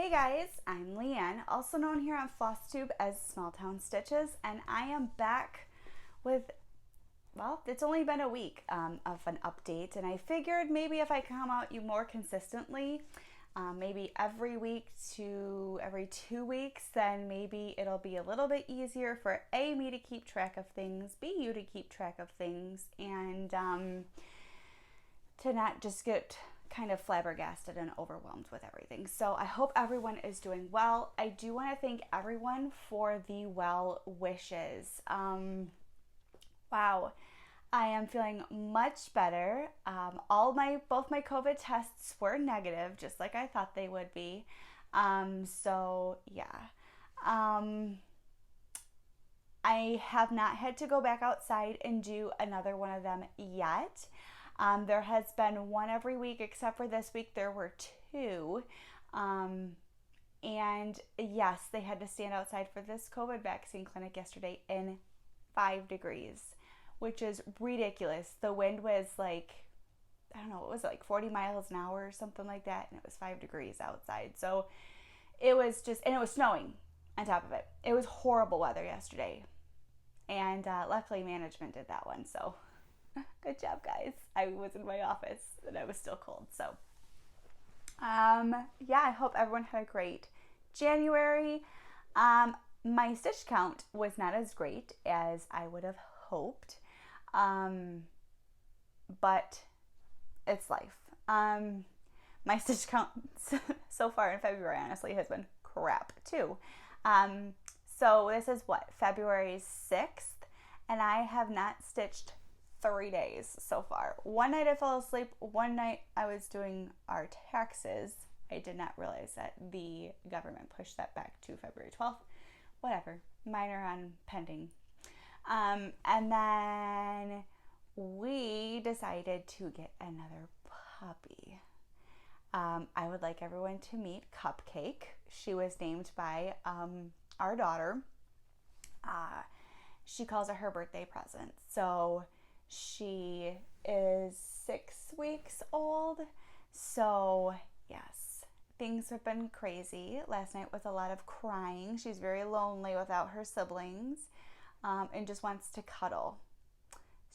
Hey guys, I'm Leanne, also known here on Flosstube as Small Town Stitches, and I am back with, well, it's only been a week of an update, and I figured maybe if I come out you more consistently, maybe every week to every 2 weeks, then maybe it'll be a little bit easier for A, me to keep track of things, B, you to keep track of things, and to not just get kind of flabbergasted and overwhelmed with everything. So I hope everyone is doing well. I do want to thank everyone for the well wishes. Wow, I am feeling much better. Both my COVID tests were negative, just like I thought they would be. So yeah. I have not had to go back outside and do another one of them yet. There has been one every week, except for this week there were two. And yes, they had to stand outside for this COVID vaccine clinic yesterday in 5 degrees, which is ridiculous. The wind was like, I don't know, it was like 40 miles an hour or something like that, and it was 5 degrees outside. So it was just, and it was snowing on top of it. It was horrible weather yesterday. And luckily management did that one, so good job, guys. I was in my office and I was still cold. So, yeah, I hope everyone had a great January. My stitch count was not as great as I would have hoped, but it's life. My stitch count so far in February, honestly, has been crap too. So this is what, February 6th, and I have not stitched 3 days so far. One night I fell asleep. One night I was doing our taxes. I did not realize that the government pushed that back to February 12th. Whatever. Mine are on pending. And then we decided to get another puppy. I would like everyone to meet Cupcake. She was named by our daughter. She calls it her birthday present. So she is 6 weeks old. So yes, things have been crazy. Last night was a lot of crying. She's very lonely without her siblings, and just wants to cuddle.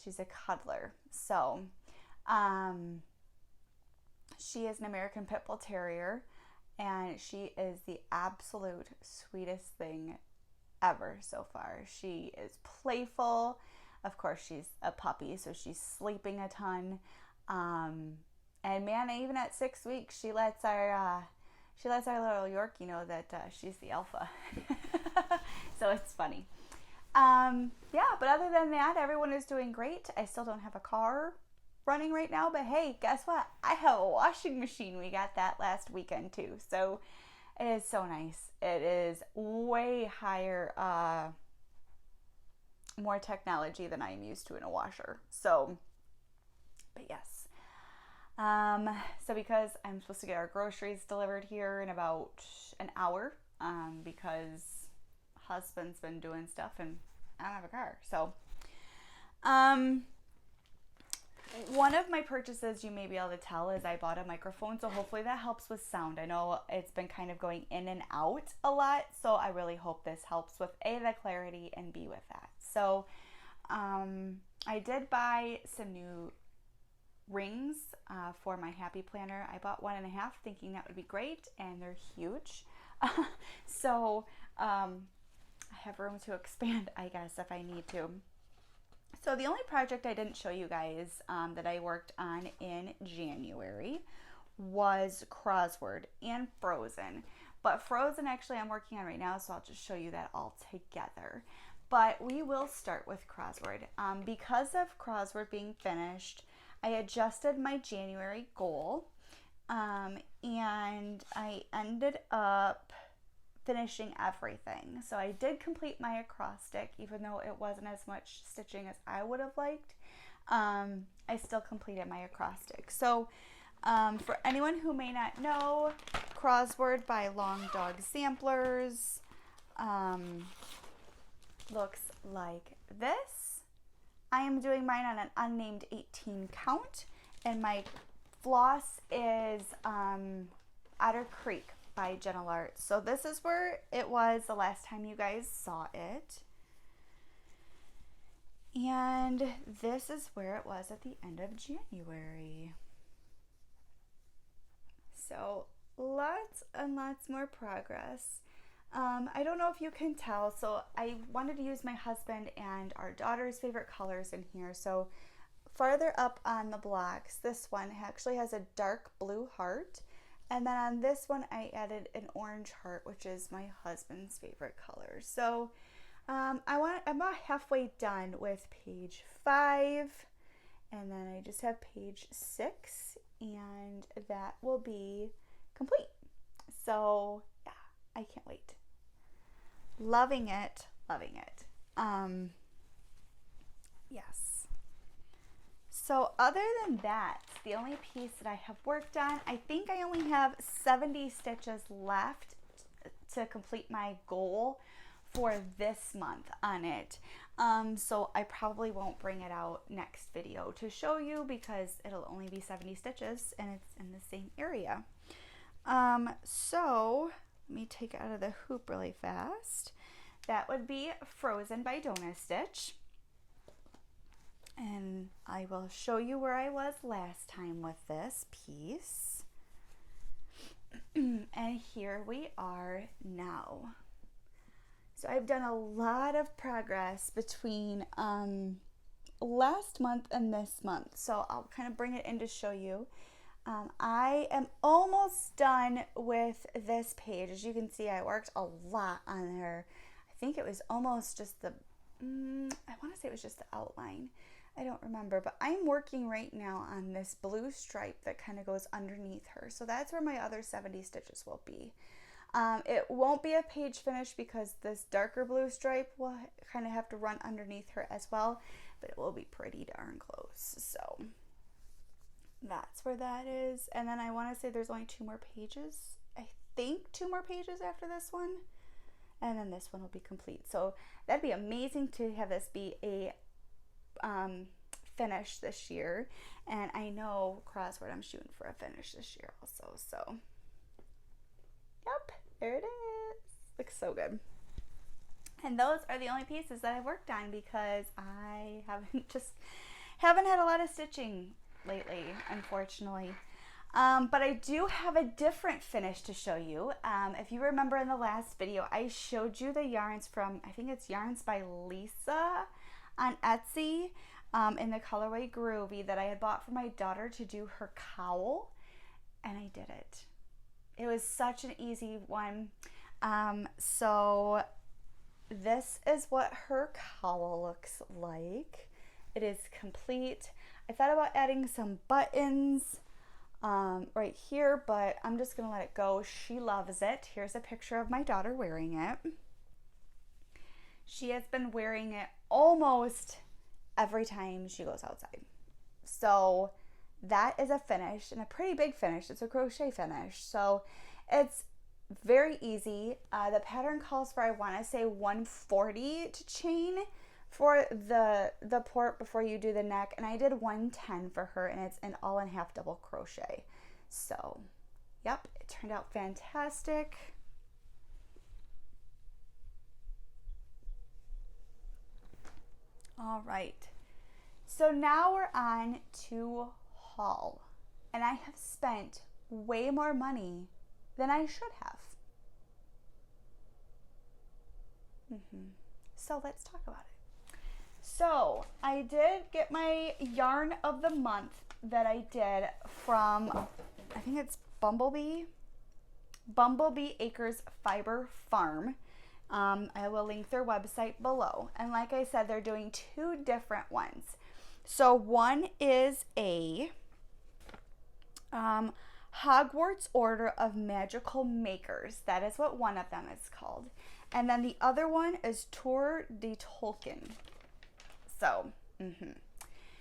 She's a cuddler. So she is an American Pit Bull Terrier, and she is the absolute sweetest thing ever so far. She is playful. Of course, she's a puppy, so she's sleeping a ton. And man, even at 6 weeks, she lets our little Yorkie know that she's the alpha. So it's funny. Yeah, but other than that, everyone is doing great. I still don't have a car running right now, but hey, guess what? I have a washing machine. We got that last weekend too. So it is so nice. It is way higher, more technology than I'm used to in a washer. So, but yes. So because I'm supposed to get our groceries delivered here in about an hour, because husband's been doing stuff and I don't have a car. So, one of my purchases, you may be able to tell, is I bought a microphone, so hopefully that helps with sound. I know it's been kind of going in and out a lot, so I really hope this helps with A, the clarity, and B, with that. So I did buy some new rings for my Happy Planner. I bought 1.5 thinking that would be great, and they're huge. So I have room to expand, I guess, if I need to. So the only project I didn't show you guys that I worked on in January was Crossword and Frozen. But Frozen actually I'm working on right now, so I'll just show you that all together. But we will start with Crossword. Because of Crossword being finished, I adjusted my January goal, and I ended up finishing everything. So I did complete my acrostic, even though it wasn't as much stitching as I would have liked. I still completed my acrostic. So for anyone who may not know, Crossword by Long Dog Samplers looks like this. I am doing mine on an unnamed 18 count, and my floss is Otter Creek by Gentle Arts. So this is where it was the last time you guys saw it. And this is where it was at the end of January. So lots and lots more progress. I don't know if you can tell, so I wanted to use my husband and our daughter's favorite colors in here. So farther up on the blocks, this one actually has a dark blue heart. And then on this one, I added an orange heart, which is my husband's favorite color. So I'm about halfway done with page 5. And then I just have page 6, and that will be complete. So yeah, I can't wait. Loving it, loving it. Yes. So other than that, the only piece that I have worked on, I think I only have 70 stitches left to complete my goal for this month on it. So I probably won't bring it out next video to show you because it'll only be 70 stitches and it's in the same area. So let me take it out of the hoop really fast. That would be Frozen by Donut Stitch. And I will show you where I was last time with this piece. And here we are now. So I've done a lot of progress between last month and this month. So I'll kind of bring it in to show you. I am almost done with this page. As you can see, I worked a lot on there. I think it was almost just the, I want to say it was just the outline. I don't remember, but I'm working right now on this blue stripe that kind of goes underneath her. So that's where my other 70 stitches will be. It won't be a page finish because this darker blue stripe will kind of have to run underneath her as well, but it will be pretty darn close. So that's where that is. And then I want to say there's only 2 more pages. I think 2 more pages after this one. And then this one will be complete. So that'd be amazing to have this be a finish this year. And I know crossword I'm shooting for a finish this year also. So yep, there it is. Looks so good. And those are the only pieces that I've worked on because I haven't had a lot of stitching lately, unfortunately. But I do have a different finish to show you. If you remember in the last video, I showed you the yarns from, I think it's Yarns by Lisa on Etsy in the colorway Groovy that I had bought for my daughter to do her cowl, and I did it. It was such an easy one. So this is what her cowl looks like. It is complete. I thought about adding some buttons right here, but I'm just gonna let it go. She loves it. Here's a picture of my daughter wearing it. She has been wearing it almost every time she goes outside. So that is a finish, and a pretty big finish. It's a crochet finish, so it's very easy. The pattern calls for, I want to say 140 to chain for the port before you do the neck, and I did 110 for her, and it's an all in half double crochet. So yep, it turned out fantastic. All right, so now we're on to haul, and I have spent way more money than I should have. So let's talk about it. So I did get my yarn of the month that I did from, I think it's Bumblebee Acres Fiber Farm. I will link their website below. And like I said, they're doing 2 different ones. So one is a Hogwarts Order of Magical Makers. That is what one of them is called. And then the other one is Tour de Tolkien. So,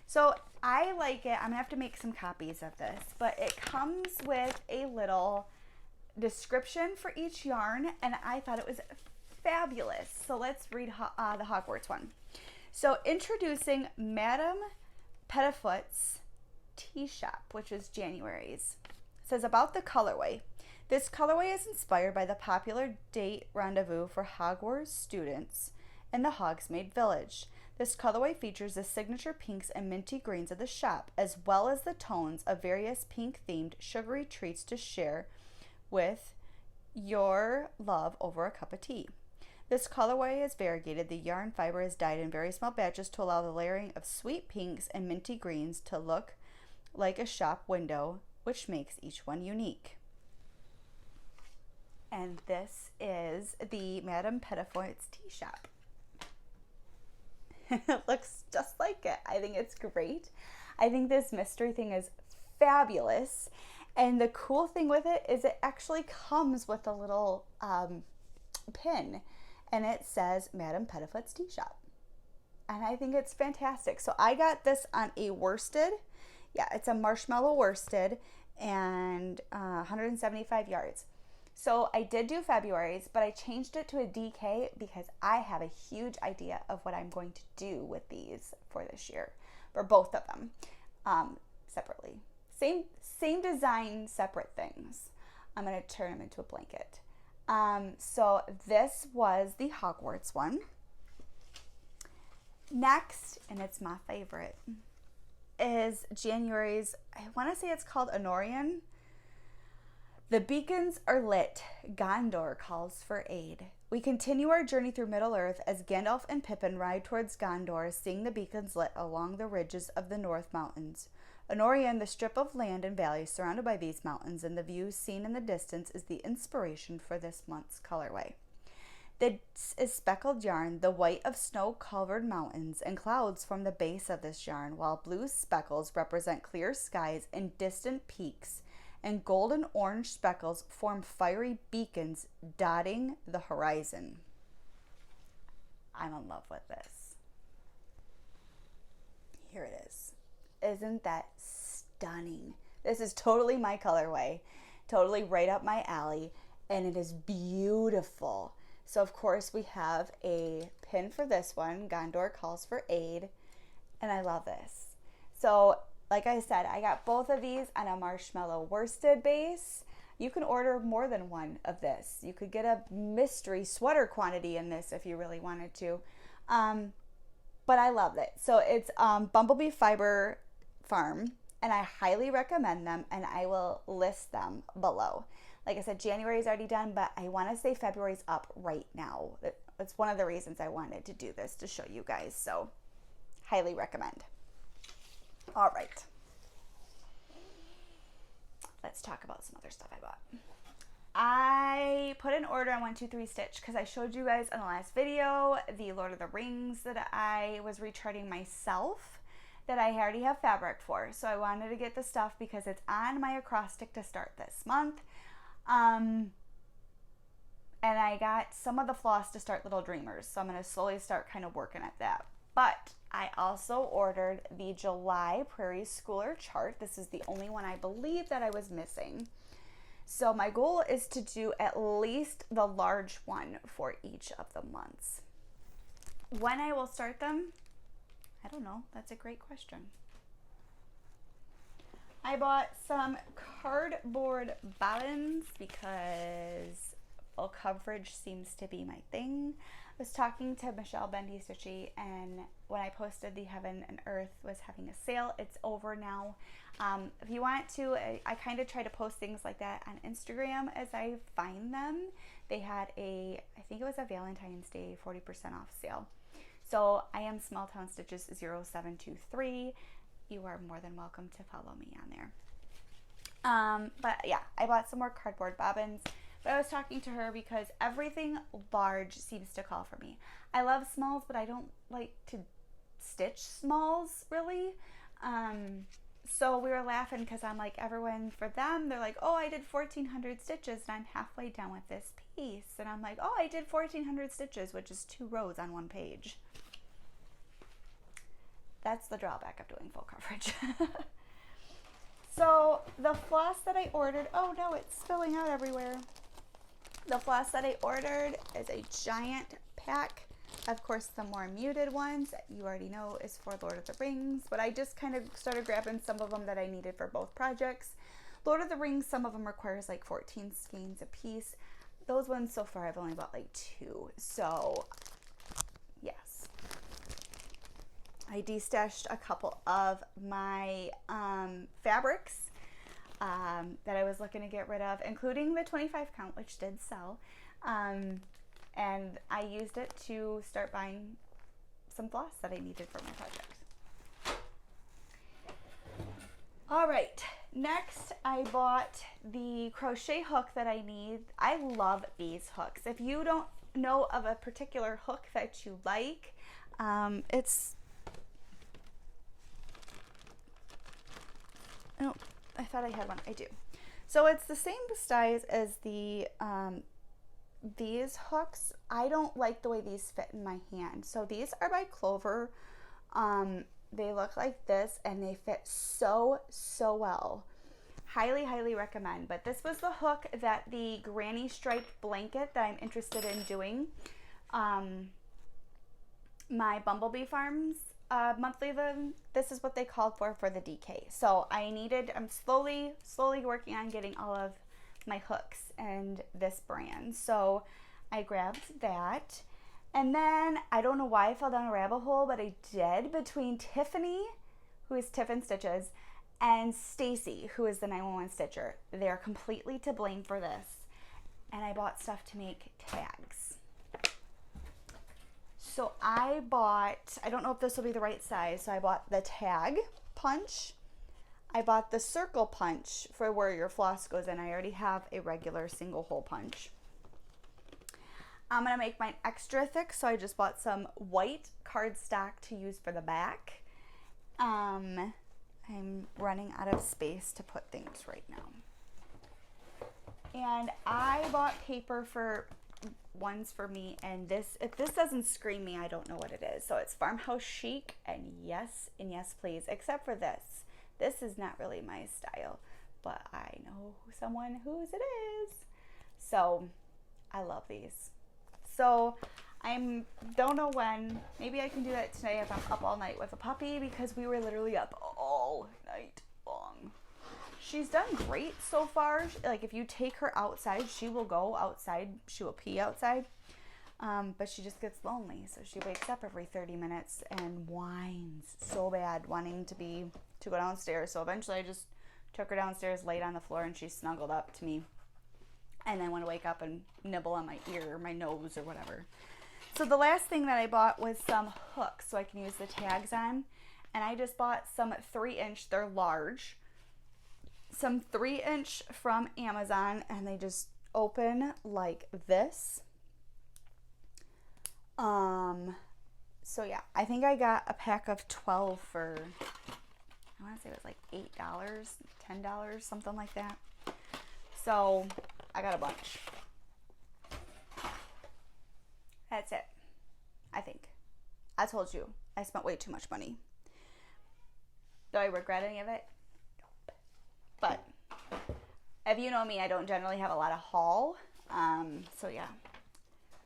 So I like it. I'm gonna have to make some copies of this, but it comes with a little description for each yarn, and I thought it was fabulous. So let's read the Hogwarts one. So introducing Madame Pettifoot's Tea Shop, which is January's. It says about the colorway. This colorway is inspired by the popular date rendezvous for Hogwarts students in the Hogsmeade Village. This colorway features the signature pinks and minty greens of the shop, as well as the tones of various pink-themed sugary treats to share with your love over a cup of tea. This colorway is variegated. The yarn fiber is dyed in very small batches to allow the layering of sweet pinks and minty greens to look like a shop window, which makes each one unique. And this is the Madame Pettifont's tea shop. It looks just like it. I think it's great. I think this mystery thing is fabulous. And the cool thing with it is it actually comes with a little pin. And it says Madame Pettifont's tea shop. And I think it's fantastic. So I got this on a worsted. Yeah, it's a marshmallow worsted and 175 yards. So I did do February's, but I changed it to a DK because I have a huge idea of what I'm going to do with these for this year, for both of them, separately. Same design, separate things. I'm going to turn them into a blanket. So this was the Hogwarts one. Next, and it's my favorite, is January's, I want to say it's called Honorian. The beacons are lit. Gondor calls for aid. We continue our journey through Middle-earth as Gandalf and Pippin ride towards Gondor, seeing the beacons lit along the ridges of the North Mountains. Honorian, the strip of land and valley surrounded by these mountains and the views seen in the distance, is the inspiration for this month's colorway. This is speckled yarn. The white of snow-covered mountains and clouds form the base of this yarn, while blue speckles represent clear skies and distant peaks, and golden orange speckles form fiery beacons dotting the horizon. I'm in love with this. Here it is. Isn't that stunning? This is totally my colorway, totally right up my alley, and it is beautiful. So of course we have a pin for this one, Gondor calls for aid, and I love this. So like I said, I got both of these on a marshmallow worsted base. You can order more than one of this. You could get a mystery sweater quantity in this if you really wanted to. But I love it. So it's Bumblebee Fiber Farm, and I highly recommend them, and I will list them below. Like I said, January is already done, but I want to say February's up right now. That's one of the reasons I wanted to do this, to show you guys. So highly recommend. All right, let's talk about some other stuff I bought. I put an order on 123 Stitch because I showed you guys in the last video the Lord of the Rings that I was retreading myself that I already have fabric for. So I wanted to get the stuff because it's on my acrostic to start this month. And I got some of the floss to start Little Dreamers. So I'm going to slowly start kind of working at that. But I also ordered the July Prairie Schooler chart. This is the only one I believe that I was missing. So my goal is to do at least the large one for each of the months. When I will start them, I don't know. That's a great question. I bought some cardboard bobbins because full coverage seems to be my thing. I was talking to Michelle Bendy Stitchy, and when I posted the Heaven and Earth was having a sale, it's over now. If you want to, I kind of try to post things like that on Instagram as I find them. They had I think it was a Valentine's Day 40% off sale. So I am Small Town Stitches 0723. You are more than welcome to follow me on there. But yeah, I bought some more cardboard bobbins. But I was talking to her because everything large seems to call for me. I love smalls, but I don't like to stitch smalls, really. So we were laughing because I'm like, everyone, for them, they're like, oh, I did 1,400 stitches, and I'm halfway done with this piece. And I'm like, oh, I did 1,400 stitches, which is 2 rows on 1 page. That's the drawback of doing full coverage. So the floss that I ordered, oh no, it's spilling out everywhere. The floss that I ordered is a giant pack. Of course, the more muted ones that you already know is for Lord of the Rings, but I just kind of started grabbing some of them that I needed for both projects. Lord of the Rings, some of them requires like 14 skeins a piece. Those ones so far I've only bought like 2. So yes. I destashed a couple of my fabrics that I was looking to get rid of, including the 25 count, which did sell. And I used it to start buying some floss that I needed for my project. All right, next I bought the crochet hook that I need. I love these hooks. If you don't know of a particular hook that you like, it's, oh, I thought I had one. I do. So it's the same size as the these hooks. I don't like the way these fit in my hand. So these are by Clover. They look like this and they fit so well. Highly recommend. But this was the hook that the granny striped blanket that I'm interested in doing. My Bumblebee Farms monthly event, this is what they called for the DK. So I'm slowly working on getting all of my hooks and this brand. So I grabbed that. And then I don't know why I fell down a rabbit hole, but I did, between Tiffany, who is Tiffin Stitches, and Stacy, who is the 911 Stitcher. They're completely to blame for this. And I bought stuff to make tags. So I bought, I don't know if this will be the right size, so I bought the tag punch. I bought the circle punch for where your floss goes in. I already have a regular single hole punch. I'm going to make mine extra thick, so I just bought some white cardstock to use for the back. I'm running out of space to put things right now. And I bought paper for ones for me, and this, if this doesn't scream me, I don't know what it is. So it's Farmhouse Chic, and yes please, except for this. This is not really my style, but I know someone whose it is. So I love these. So don't know when, maybe I can do that today if I'm up all night with a puppy, because we were literally up all night long. She's done great so far. Like, if you take her outside, she will go outside. She will pee outside. But she just gets lonely. So she wakes up every 30 minutes and whines so bad, wanting to go downstairs. So eventually I just took her downstairs, laid on the floor, and she snuggled up to me. And then want to wake up and nibble on my ear or my nose or whatever. So the last thing that I bought was some hooks so I can use the tags on. And I just bought some 3-inch, they're large. Some 3-inch from Amazon, and they just open like this. So yeah, I think I got a pack of 12 for, I want to say it was like $8, $10, something like that. So I got a bunch. That's it, I think. I told you, I spent way too much money. Do I regret any of it? Nope. But if you know me, I don't generally have a lot of haul. So yeah.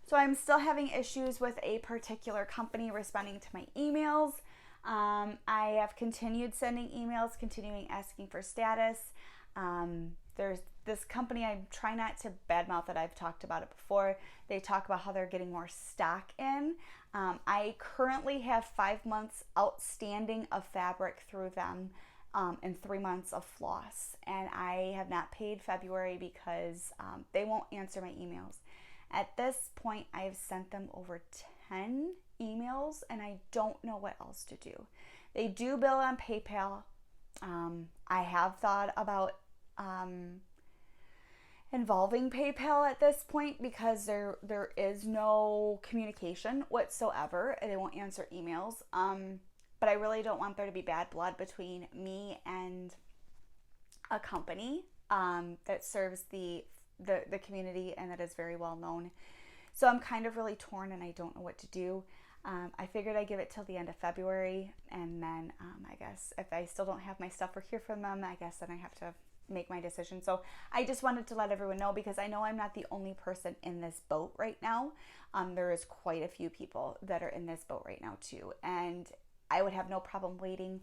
So I'm still having issues with a particular company responding to my emails. I have continued sending emails, continuing asking for status. There's this company, I try not to badmouth it, I've talked about it before. They talk about how they're getting more stock in. I currently have 5 months outstanding of fabric through them, and 3 months of floss. And I have not paid February because they won't answer my emails. At this point, I've sent them over 10 emails, and I don't know what else to do. They do bill on PayPal. I have thought about involving PayPal at this point, because there is no communication whatsoever. They won't answer emails. But I really don't want there to be bad blood between me and a company that serves the community and that is very well known. So I'm kind of really torn, and I don't know what to do. I figured I'd give it till the end of February, and then I guess if I still don't have my stuff or hear from them, I guess then I have to make my decision. So I just wanted to let everyone know, because I know I'm not the only person in this boat right now. There is quite a few people that are in this boat right now too, and I would have no problem waiting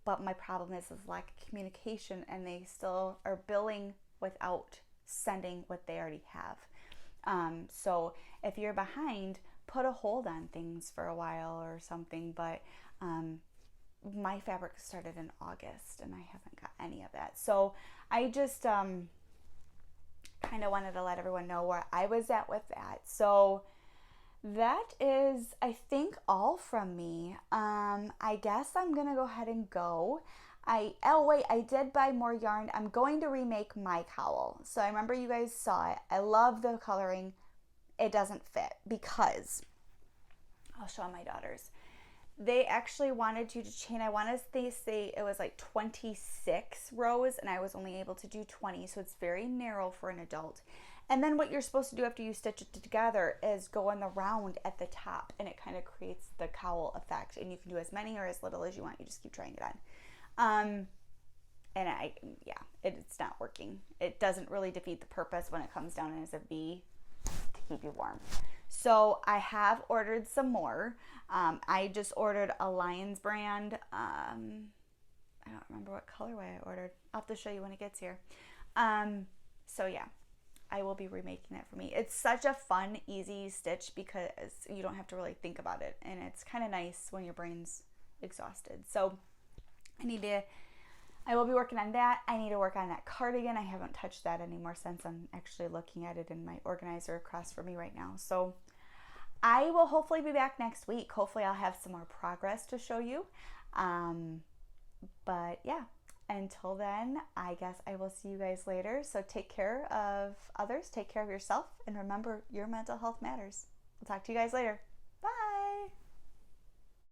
but my problem is lack of communication, and they still are billing without sending what they already have. So if you're behind, put a hold on things for a while or something. But my fabric started in August and I haven't got any of that. So I just kind of wanted to let everyone know where I was at with that. So that is, I think, all from me. I guess I'm gonna go ahead and go. Oh wait, I did buy more yarn. I'm going to remake my cowl. So I remember you guys saw it. I love the coloring. It doesn't fit because, I'll show my daughters. They actually wanted you to chain, I want to say it was like 26 rows and I was only able to do 20. So it's very narrow for an adult. And then what you're supposed to do after you stitch it together is go in the round at the top, and it kind of creates the cowl effect. And you can do as many or as little as you want. You just keep trying it on. And it's not working. It doesn't really defeat the purpose when it comes down as a V to keep you warm. So I have ordered some more. I just ordered a Lions brand. I don't remember what colorway I ordered. I'll have to show you when it gets here. So yeah, I will be remaking that for me. It's such a fun, easy stitch because you don't have to really think about it. And it's kind of nice when your brain's exhausted. So I will be working on that. I need to work on that cardigan. I haven't touched that anymore since I'm actually looking at it in my organizer across from me right now. So I will hopefully be back next week. Hopefully I'll have some more progress to show you. But yeah, until then, I guess I will see you guys later. So take care of others, take care of yourself, and remember, your mental health matters. I'll talk to you guys later.